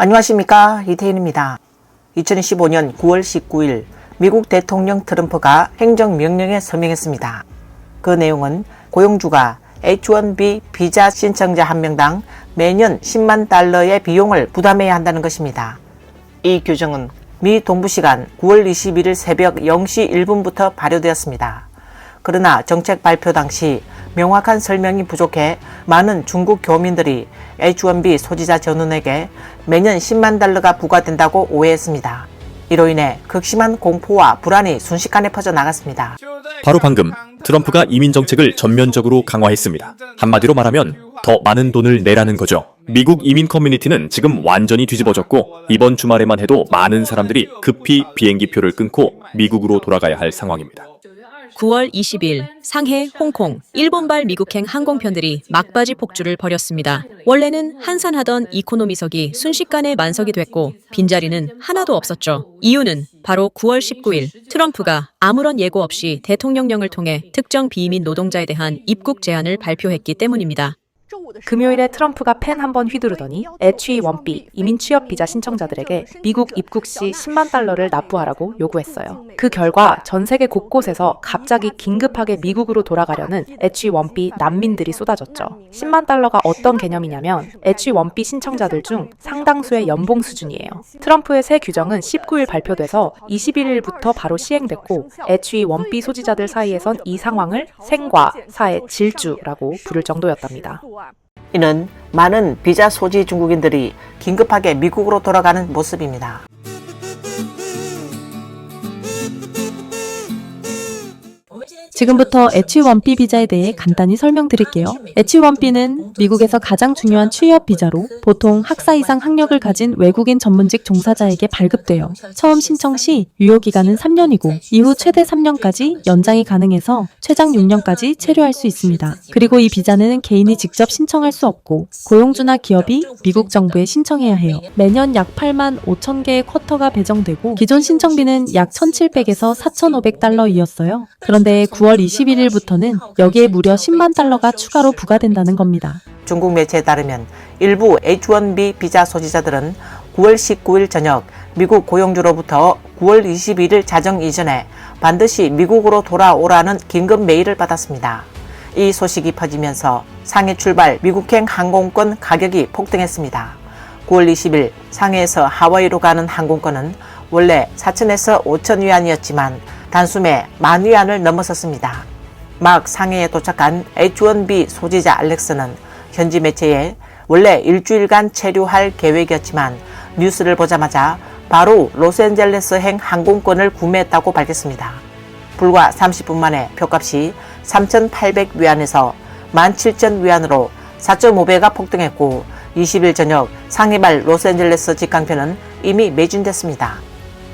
안녕하십니까, 이태인입니다. 2015년 9월 19일 미국 대통령 트럼프가 행정명령에 서명했습니다. 그 내용은 고용주가 H-1B 비자 신청자 한 명당 매년 10만 달러의 비용을 부담해야 한다는 것입니다. 이 규정은 미 동부시간 9월 21일 새벽 0시 1분부터 발효되었습니다. 그러나 정책 발표 당시 명확한 설명이 부족해 많은 중국 교민들이 H-1B 소지자 전원에게 매년 10만 달러가 부과된다고 오해했습니다. 이로 인해 극심한 공포와 불안이 순식간에 퍼져나갔습니다. 바로 방금 트럼프가 이민 정책을 전면적으로 강화했습니다. 한마디로 말하면 더 많은 돈을 내라는 거죠. 미국 이민 커뮤니티는 지금 완전히 뒤집어졌고 이번 주말에만 해도 많은 사람들이 급히 비행기표를 끊고 미국으로 돌아가야 할 상황입니다. 9월 20일 상해, 홍콩, 일본발 미국행 항공편들이 막바지 폭주를 벌였습니다. 원래는 한산하던 이코노미석이 순식간에 만석이 됐고 빈자리는 하나도 없었죠. 이유는 바로 9월 19일 트럼프가 아무런 예고 없이 대통령령을 통해 특정 비이민 노동자에 대한 입국 제한을 발표했기 때문입니다. 금요일에 트럼프가 펜 한 번 휘두르더니 H-1B 이민 취업 비자 신청자들에게 미국 입국 시 10만 달러를 납부하라고 요구했어요. 그 결과 전 세계 곳곳에서 갑자기 긴급하게 미국으로 돌아가려는 H-1B 난민들이 쏟아졌죠. 10만 달러가 어떤 개념이냐면 H-1B 신청자들 중 상당수의 연봉 수준이에요. 트럼프의 새 규정은 19일 발표돼서 21일부터 바로 시행됐고 H-1B 소지자들 사이에선 이 상황을 생과 사의 질주라고 부를 정도였답니다. 이는 많은 비자 소지 중국인들이 긴급하게 미국으로 돌아가는 모습입니다. 지금부터 H-1B 비자에 대해 간단히 설명드릴게요. H-1B는 미국에서 가장 중요한 취업 비자로 보통 학사 이상 학력을 가진 외국인 전문직 종사자에게 발급돼요. 처음 신청 시 유효기간은 3년이고 이후 최대 3년까지 연장이 가능해서 최장 6년까지 체류할 수 있습니다. 그리고 이 비자는 개인이 직접 신청할 수 없고 고용주나 기업이 미국 정부에 신청해야 해요. 매년 약 8만 5천 개의 쿼터가 배정되고 기존 신청비는 약 1,700에서 4,500달러이었어요. 그런데 9월 21일부터는 여기에 무려 10만 달러가 추가로 부과된다는 겁니다. 중국 매체에 따르면 일부 H-1B 비자 소지자들은 9월 19일 저녁 미국 고용주로부터 9월 21일 자정 이전에 반드시 미국으로 돌아오라는 긴급 메일을 받았습니다. 이 소식이 퍼지면서 상해 출발 미국행 항공권 가격이 폭등했습니다. 9월 20일 상해에서 하와이로 가는 항공권은 원래 4,000에서 5,000 위안이었지만 단숨에 10,000위안을 넘어섰습니다. 막 상해에 도착한 H-1B 소지자 알렉스는 현지 매체에 원래 일주일간 체류할 계획이었지만 뉴스를 보자마자 바로 로스앤젤레스행 항공권을 구매했다고 밝혔습니다. 불과 30분 만에 표값이 3,800위안에서 17,000위안으로 4.5배가 폭등했고 20일 저녁 상해발 로스앤젤레스 직항표는 이미 매진됐습니다.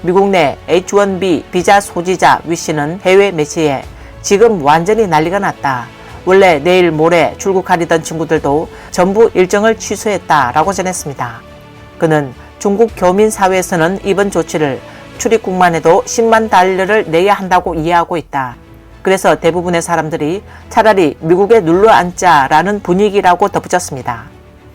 미국 내 H-1B 비자 소지자 위씨는 해외 매체에 지금 완전히 난리가 났다. 원래 내일 모레 출국하려던 친구들도 전부 일정을 취소했다라고 전했습니다. 그는 중국 교민 사회에서는 이번 조치를 출입국만 해도 10만 달러를 내야 한다고 이해하고 있다. 그래서 대부분의 사람들이 차라리 미국에 눌러 앉자라는 분위기라고 덧붙였습니다.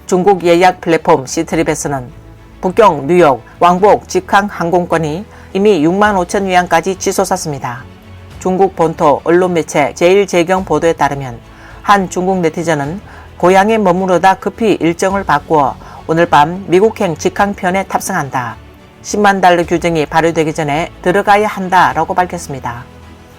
중국 예약 플랫폼 시트립에서는 북경, 뉴욕, 왕복 직항 항공권이 이미 6만 5천 위안까지 치솟았습니다. 중국 본토 언론 매체 제1재경 보도에 따르면 한 중국 네티즌은 고향에 머무르다 급히 일정을 바꾸어 오늘 밤 미국행 직항편에 탑승한다. 10만 달러 규정이 발효되기 전에 들어가야 한다라고 밝혔습니다.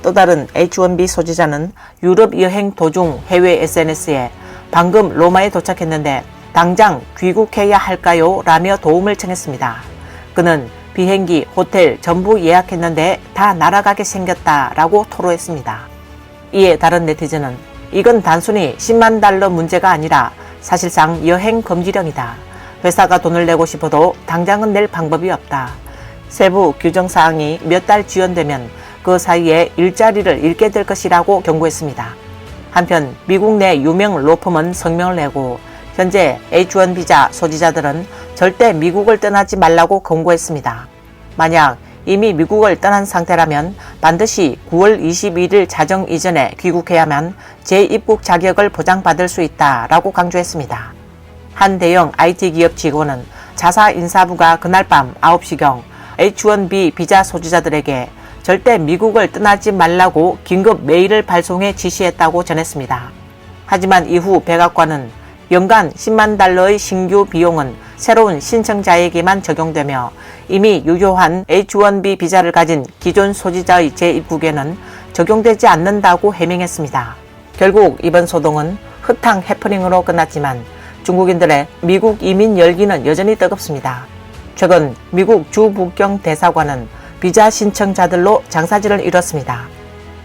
또 다른 H-1B 소지자는 유럽 여행 도중 해외 SNS에 방금 로마에 도착했는데 당장 귀국해야 할까요? 라며 도움을 청했습니다. 그는 비행기, 호텔 전부 예약했는데 다 날아가게 생겼다 라고 토로했습니다. 이에 다른 네티즌은 이건 단순히 10만 달러 문제가 아니라 사실상 여행 금지령이다. 회사가 돈을 내고 싶어도 당장은 낼 방법이 없다. 세부 규정사항이 몇 달 지연되면 그 사이에 일자리를 잃게 될 것이라고 경고했습니다. 한편 미국 내 유명 로펌은 성명을 내고 현재 H-1 비자 소지자들은 절대 미국을 떠나지 말라고 권고했습니다. 만약 이미 미국을 떠난 상태라면 반드시 9월 21일 자정 이전에 귀국해야만 재입국 자격을 보장받을 수 있다라고 강조했습니다. 한 대형 IT 기업 직원은 자사 인사부가 그날 밤 9시경 H-1B 비자 소지자들에게 절대 미국을 떠나지 말라고 긴급 메일을 발송해 지시했다고 전했습니다. 하지만 이후 백악관은 연간 10만 달러의 신규 비용은 새로운 신청자에게만 적용되며 이미 유효한 H-1B 비자를 가진 기존 소지자의 재입국에는 적용되지 않는다고 해명했습니다. 결국 이번 소동은 흐탕 해프닝으로 끝났지만 중국인들의 미국 이민 열기는 여전히 뜨겁습니다. 최근 미국 주 북경 대사관은 비자 신청자들로 장사질을 이뤘습니다.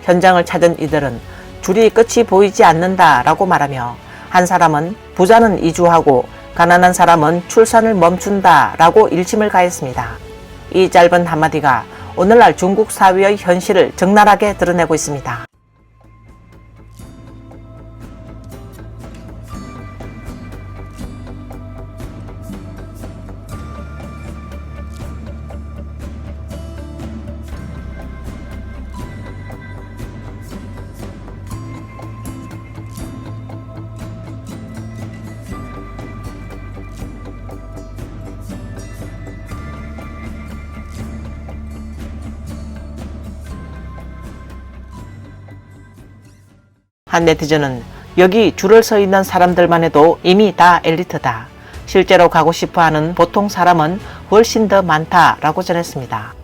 현장을 찾은 이들은 줄이 끝이 보이지 않는다라고 말하며 한 사람은 부자는 이주하고 가난한 사람은 출산을 멈춘다라고 일침을 가했습니다. 이 짧은 한마디가 오늘날 중국 사회의 현실을 적나라하게 드러내고 있습니다. 한 네티즌은 여기 줄을 서 있는 사람들만 해도 이미 다 엘리트다. 실제로 가고 싶어하는 보통 사람은 훨씬 더 많다라고 전했습니다.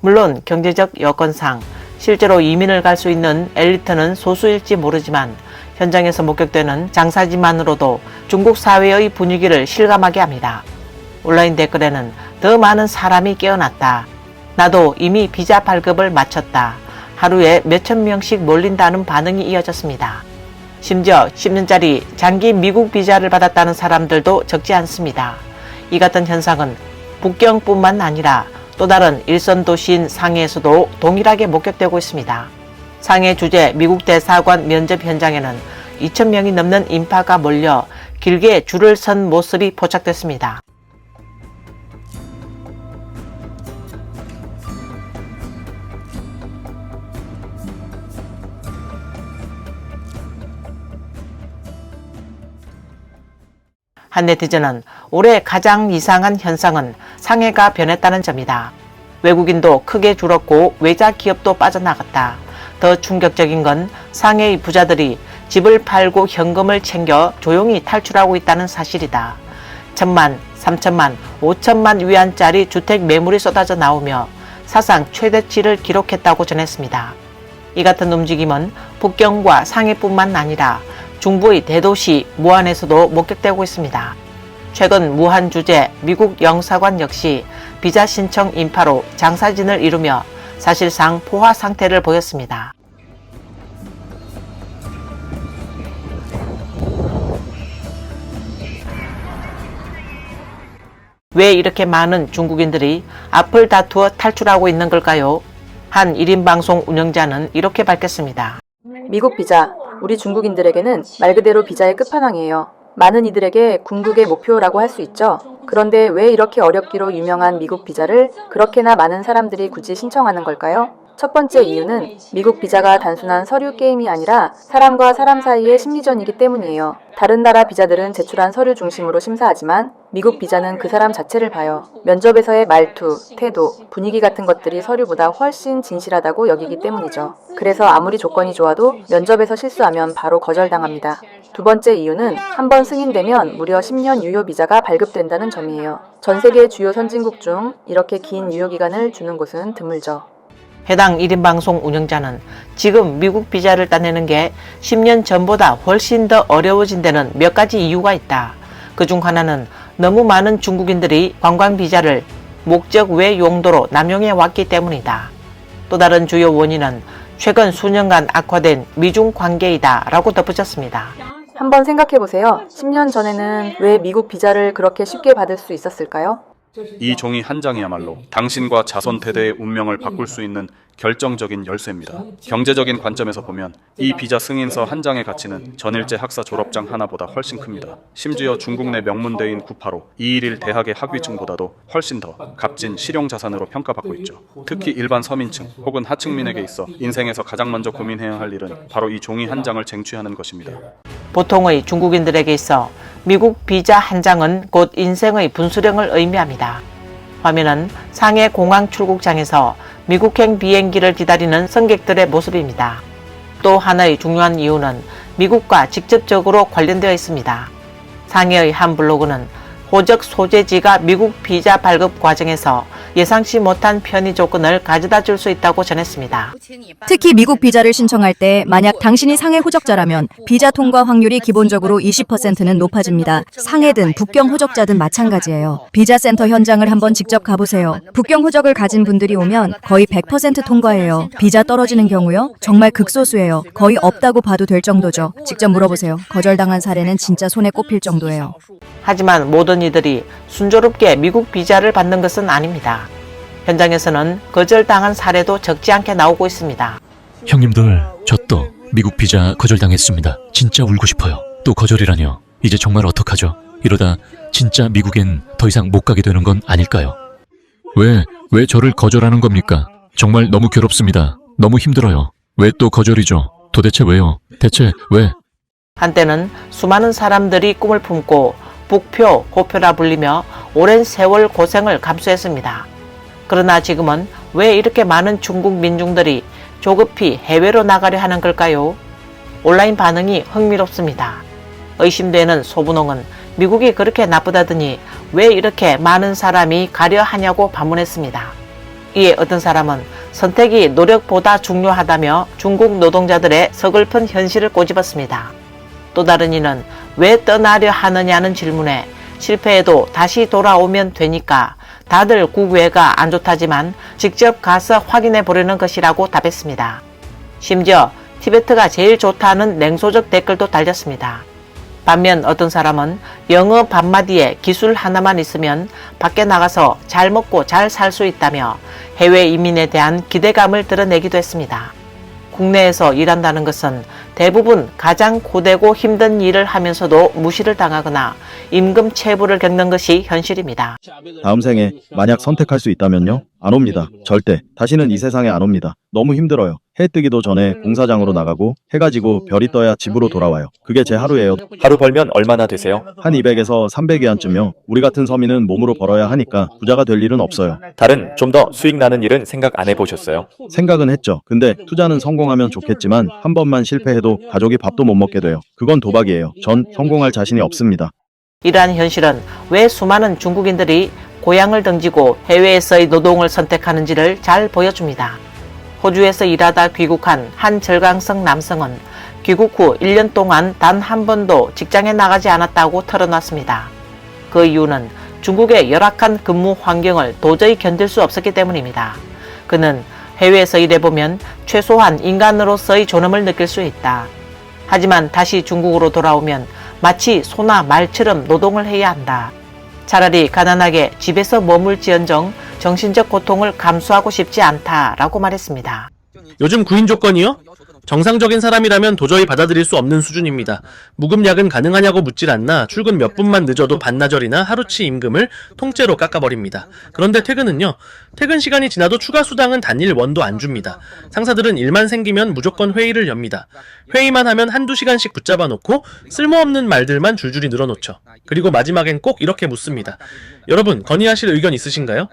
물론 경제적 여건상 실제로 이민을 갈 수 있는 엘리트는 소수일지 모르지만 현장에서 목격되는 장사지만으로도 중국 사회의 분위기를 실감하게 합니다. 온라인 댓글에는 더 많은 사람이 깨어났다. 나도 이미 비자 발급을 마쳤다. 하루에 몇천 명씩 몰린다는 반응이 이어졌습니다. 심지어 10년짜리 장기 미국 비자를 받았다는 사람들도 적지 않습니다. 이 같은 현상은 북경뿐만 아니라 또 다른 일선 도시인 상해에서도 동일하게 목격되고 있습니다. 상해 주재 미국 대사관 면접 현장에는 2,000명이 넘는 인파가 몰려 길게 줄을 선 모습이 포착됐습니다. 한 네티즌은 올해 가장 이상한 현상은 상해가 변했다는 점이다. 외국인도 크게 줄었고 외자 기업도 빠져나갔다. 더 충격적인 건 상해의 부자들이 집을 팔고 현금을 챙겨 조용히 탈출하고 있다는 사실이다. 1,000만, 3,000만, 5,000만 위안짜리 주택 매물이 쏟아져 나오며 사상 최대치를 기록했다고 전했습니다. 이 같은 움직임은 북경과 상해뿐만 아니라 중부의 대도시 무안에서도 목격되고 있습니다. 최근 무안 주재 미국 영사관 역시 비자 신청 인파로 장사진을 이루며 사실상 포화 상태를 보였습니다. 왜 이렇게 많은 중국인들이 앞을 다투어 탈출하고 있는 걸까요? 한 1인 방송 운영자는 이렇게 밝혔습니다. 미국 비자, 우리 중국인들에게는 말 그대로 비자의 끝판왕이에요. 많은 이들에게 궁극의 목표라고 할 수 있죠. 그런데 왜 이렇게 어렵기로 유명한 미국 비자를 그렇게나 많은 사람들이 굳이 신청하는 걸까요? 첫 번째 이유는 미국 비자가 단순한 서류 게임이 아니라 사람과 사람 사이의 심리전이기 때문이에요. 다른 나라 비자들은 제출한 서류 중심으로 심사하지만 미국 비자는 그 사람 자체를 봐요. 면접에서의 말투, 태도, 분위기 같은 것들이 서류보다 훨씬 진실하다고 여기기 때문이죠. 그래서 아무리 조건이 좋아도 면접에서 실수하면 바로 거절당합니다. 두 번째 이유는 한번 승인되면 무려 10년 유효 비자가 발급된다는 점이에요. 전 세계 주요 선진국 중 이렇게 긴 유효 기간을 주는 곳은 드물죠. 해당 1인 방송 운영자는 지금 미국 비자를 따내는 게 10년 전보다 훨씬 더 어려워진 데는 몇 가지 이유가 있다. 그중 하나는 너무 많은 중국인들이 관광 비자를 목적 외 용도로 남용해 왔기 때문이다. 또 다른 주요 원인은 최근 수년간 악화된 미중 관계이다 라고 덧붙였습니다. 한번 생각해보세요. 10년 전에는 왜 미국 비자를 그렇게 쉽게 받을 수 있었을까요? 이 종이 한 장이야말로 당신과 자손 대대의 운명을 바꿀 수 있는 결정적인 열쇠입니다. 경제적인 관점에서 보면 이 비자 승인서 한 장의 가치는 전일제 학사 졸업장 하나보다 훨씬 큽니다. 심지어 중국 내 명문대인 구파로 211 대학의 학위증보다도 훨씬 더 값진 실용자산으로 평가받고 있죠. 특히 일반 서민층 혹은 하층민에게 있어 인생에서 가장 먼저 고민해야 할 일은 바로 이 종이 한 장을 쟁취하는 것입니다. 보통의 중국인들에게 있어 미국 비자 한 장은 곧 인생의 분수령을 의미합니다. 화면은 상해 공항 출국장에서 미국행 비행기를 기다리는 승객들의 모습입니다. 또 하나의 중요한 이유는 미국과 직접적으로 관련되어 있습니다. 상해의 한 블로그는 호적 소재지가 미국 비자 발급 과정에서 예상치 못한 편의 조건을 가져다 줄 수 있다고 전했습니다. 특히 미국 비자를 신청할 때 만약 당신이 상해 호적자라면 비자 통과 확률이 기본적으로 20%는 높아집니다. 상해든 북경 호적자든 마찬가지예요. 비자 센터 현장을 한번 직접 가보세요. 북경 호적을 가진 분들이 오면 거의 100% 통과해요. 비자 떨어지는 경우요? 정말 극소수예요. 거의 없다고 봐도 될 정도죠. 직접 물어보세요. 거절당한 사례는 진짜 손에 꼽힐 정도예요. 하지만 모든 이들이 순조롭게 미국 비자를 받는 것은 아닙니다. 현장에서는 거절당한 사례도 적지 않게 나오고 있습니다. 형님들, 저 또 미국 비자 거절당했습니다. 진짜 울고 싶어요. 또 거절이라뇨. 이제 정말 어떡하죠? 이러다 진짜 미국엔 더 이상 못 가게 되는 건 아닐까요? 왜 저를 거절하는 겁니까? 정말 너무 괴롭습니다. 너무 힘들어요. 왜 또 거절이죠? 도대체 왜요? 대체 왜? 한때는 수많은 사람들이 꿈을 품고 북표, 고표라 불리며 오랜 세월 고생을 감수했습니다. 그러나 지금은 왜 이렇게 많은 중국 민중들이 조급히 해외로 나가려 하는 걸까요? 온라인 반응이 흥미롭습니다. 의심되는 소분홍은 미국이 그렇게 나쁘다더니 왜 이렇게 많은 사람이 가려 하냐고 반문했습니다. 이에 어떤 사람은 선택이 노력보다 중요하다며 중국 노동자들의 서글픈 현실을 꼬집었습니다. 또 다른 이는 왜 떠나려 하느냐는 질문에 실패해도 다시 돌아오면 되니까 다들 국외가 안 좋다지만 직접 가서 확인해 보려는 것이라고 답했습니다. 심지어 티베트가 제일 좋다는 냉소적 댓글도 달렸습니다. 반면 어떤 사람은 영어 반마디에 기술 하나만 있으면 밖에 나가서 잘 먹고 잘 살 수 있다며 해외 이민에 대한 기대감을 드러내기도 했습니다. 국내에서 일한다는 것은 대부분 가장 고되고 힘든 일을 하면서도 무시를 당하거나 임금 체불을 겪는 것이 현실입니다. 다음 생에 만약 선택할 수 있다면요? 안 옵니다. 절대. 다시는 이 세상에 안 옵니다. 너무 힘들어요. 해 뜨기도 전에 공사장으로 나가고 해가 지고 별이 떠야 집으로 돌아와요. 그게 제 하루예요. 하루 벌면 얼마나 되세요? 한 200에서 300위안쯤요. 우리 같은 서민은 몸으로 벌어야 하니까 부자가 될 일은 없어요. 다른 좀 더 수익 나는 일은 생각 안 해보셨어요? 생각은 했죠. 근데 투자는 성공하면 좋겠지만 한 번만 실패해도 가족이 밥도 못 먹게 돼요. 그건 도박이에요. 전 성공할 자신이 없습니다. 이러한 현실은 왜 수많은 중국인들이 고향을 등지고 해외에서의 노동을 선택하는지를 잘 보여줍니다. 호주에서 일하다 귀국한 한 절강성 남성은 귀국 후 1년 동안 단 한 번도 직장에 나가지 않았다고 털어놨습니다. 그 이유는 중국의 열악한 근무 환경을 도저히 견딜 수 없었기 때문입니다. 그는 해외에서 일해보면 최소한 인간으로서의 존엄을 느낄 수 있다. 하지만 다시 중국으로 돌아오면 마치 소나 말처럼 노동을 해야 한다. 차라리 가난하게 집에서 머물지언정 정신적 고통을 감수하고 싶지 않다라고 말했습니다. 요즘 구인 조건이요? 정상적인 사람이라면 도저히 받아들일 수 없는 수준입니다. 무급야근 가능하냐고 묻질 않나 출근 몇 분만 늦어도 반나절이나 하루치 임금을 통째로 깎아버립니다. 그런데 퇴근은요? 퇴근 시간이 지나도 추가 수당은 단일 원도 안 줍니다. 상사들은 일만 생기면 무조건 회의를 엽니다. 회의만 하면 한두 시간씩 붙잡아 놓고 쓸모없는 말들만 줄줄이 늘어놓죠. 그리고 마지막엔 꼭 이렇게 묻습니다. 여러분, 건의하실 의견 있으신가요?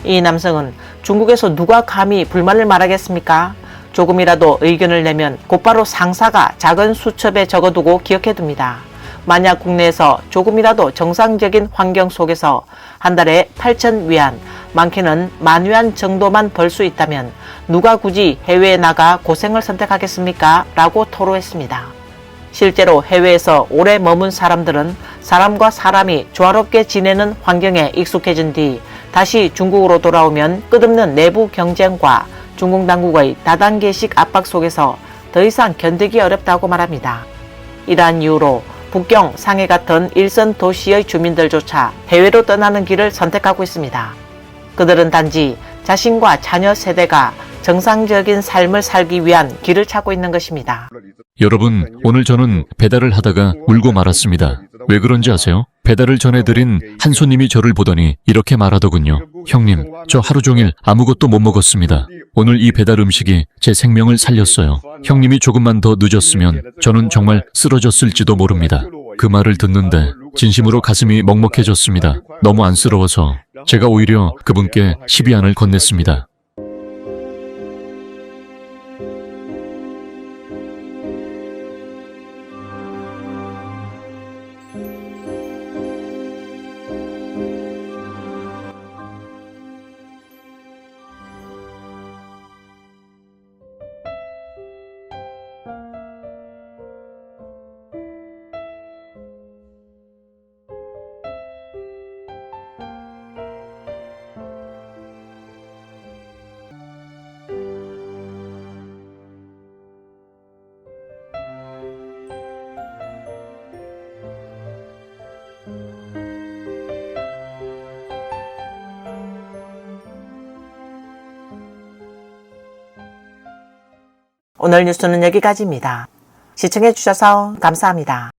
이 남성은 중국에서 누가 감히 불만을 말하겠습니까? 조금이라도 의견을 내면 곧바로 상사가 작은 수첩에 적어두고 기억해둡니다. 만약 국내에서 조금이라도 정상적인 환경 속에서 한 달에 8,000위안, 많게는 10,000위안 정도만 벌 수 있다면 누가 굳이 해외에 나가 고생을 선택하겠습니까? 라고 토로했습니다. 실제로 해외에서 오래 머문 사람들은 사람과 사람이 조화롭게 지내는 환경에 익숙해진 뒤 다시 중국으로 돌아오면 끝없는 내부 경쟁과 중국 당국의 다단계식 압박 속에서 더 이상 견디기 어렵다고 말합니다. 이러한 이유로 북경, 상해 같은 일선 도시의 주민들조차 해외로 떠나는 길을 선택하고 있습니다. 그들은 단지 자신과 자녀 세대가 정상적인 삶을 살기 위한 길을 찾고 있는 것입니다. 여러분, 오늘 저는 배달을 하다가 울고 말았습니다. 왜 그런지 아세요? 배달을 전해드린 한 손님이 저를 보더니 이렇게 말하더군요. 형님, 저 하루 종일 아무것도 못 먹었습니다. 오늘 이 배달 음식이 제 생명을 살렸어요. 형님이 조금만 더 늦었으면 저는 정말 쓰러졌을지도 모릅니다. 그 말을 듣는데 진심으로 가슴이 먹먹해졌습니다. 너무 안쓰러워서 제가 오히려 그분께 시비안을 건넸습니다. 오늘 뉴스는 여기까지입니다. 시청해주셔서 감사합니다.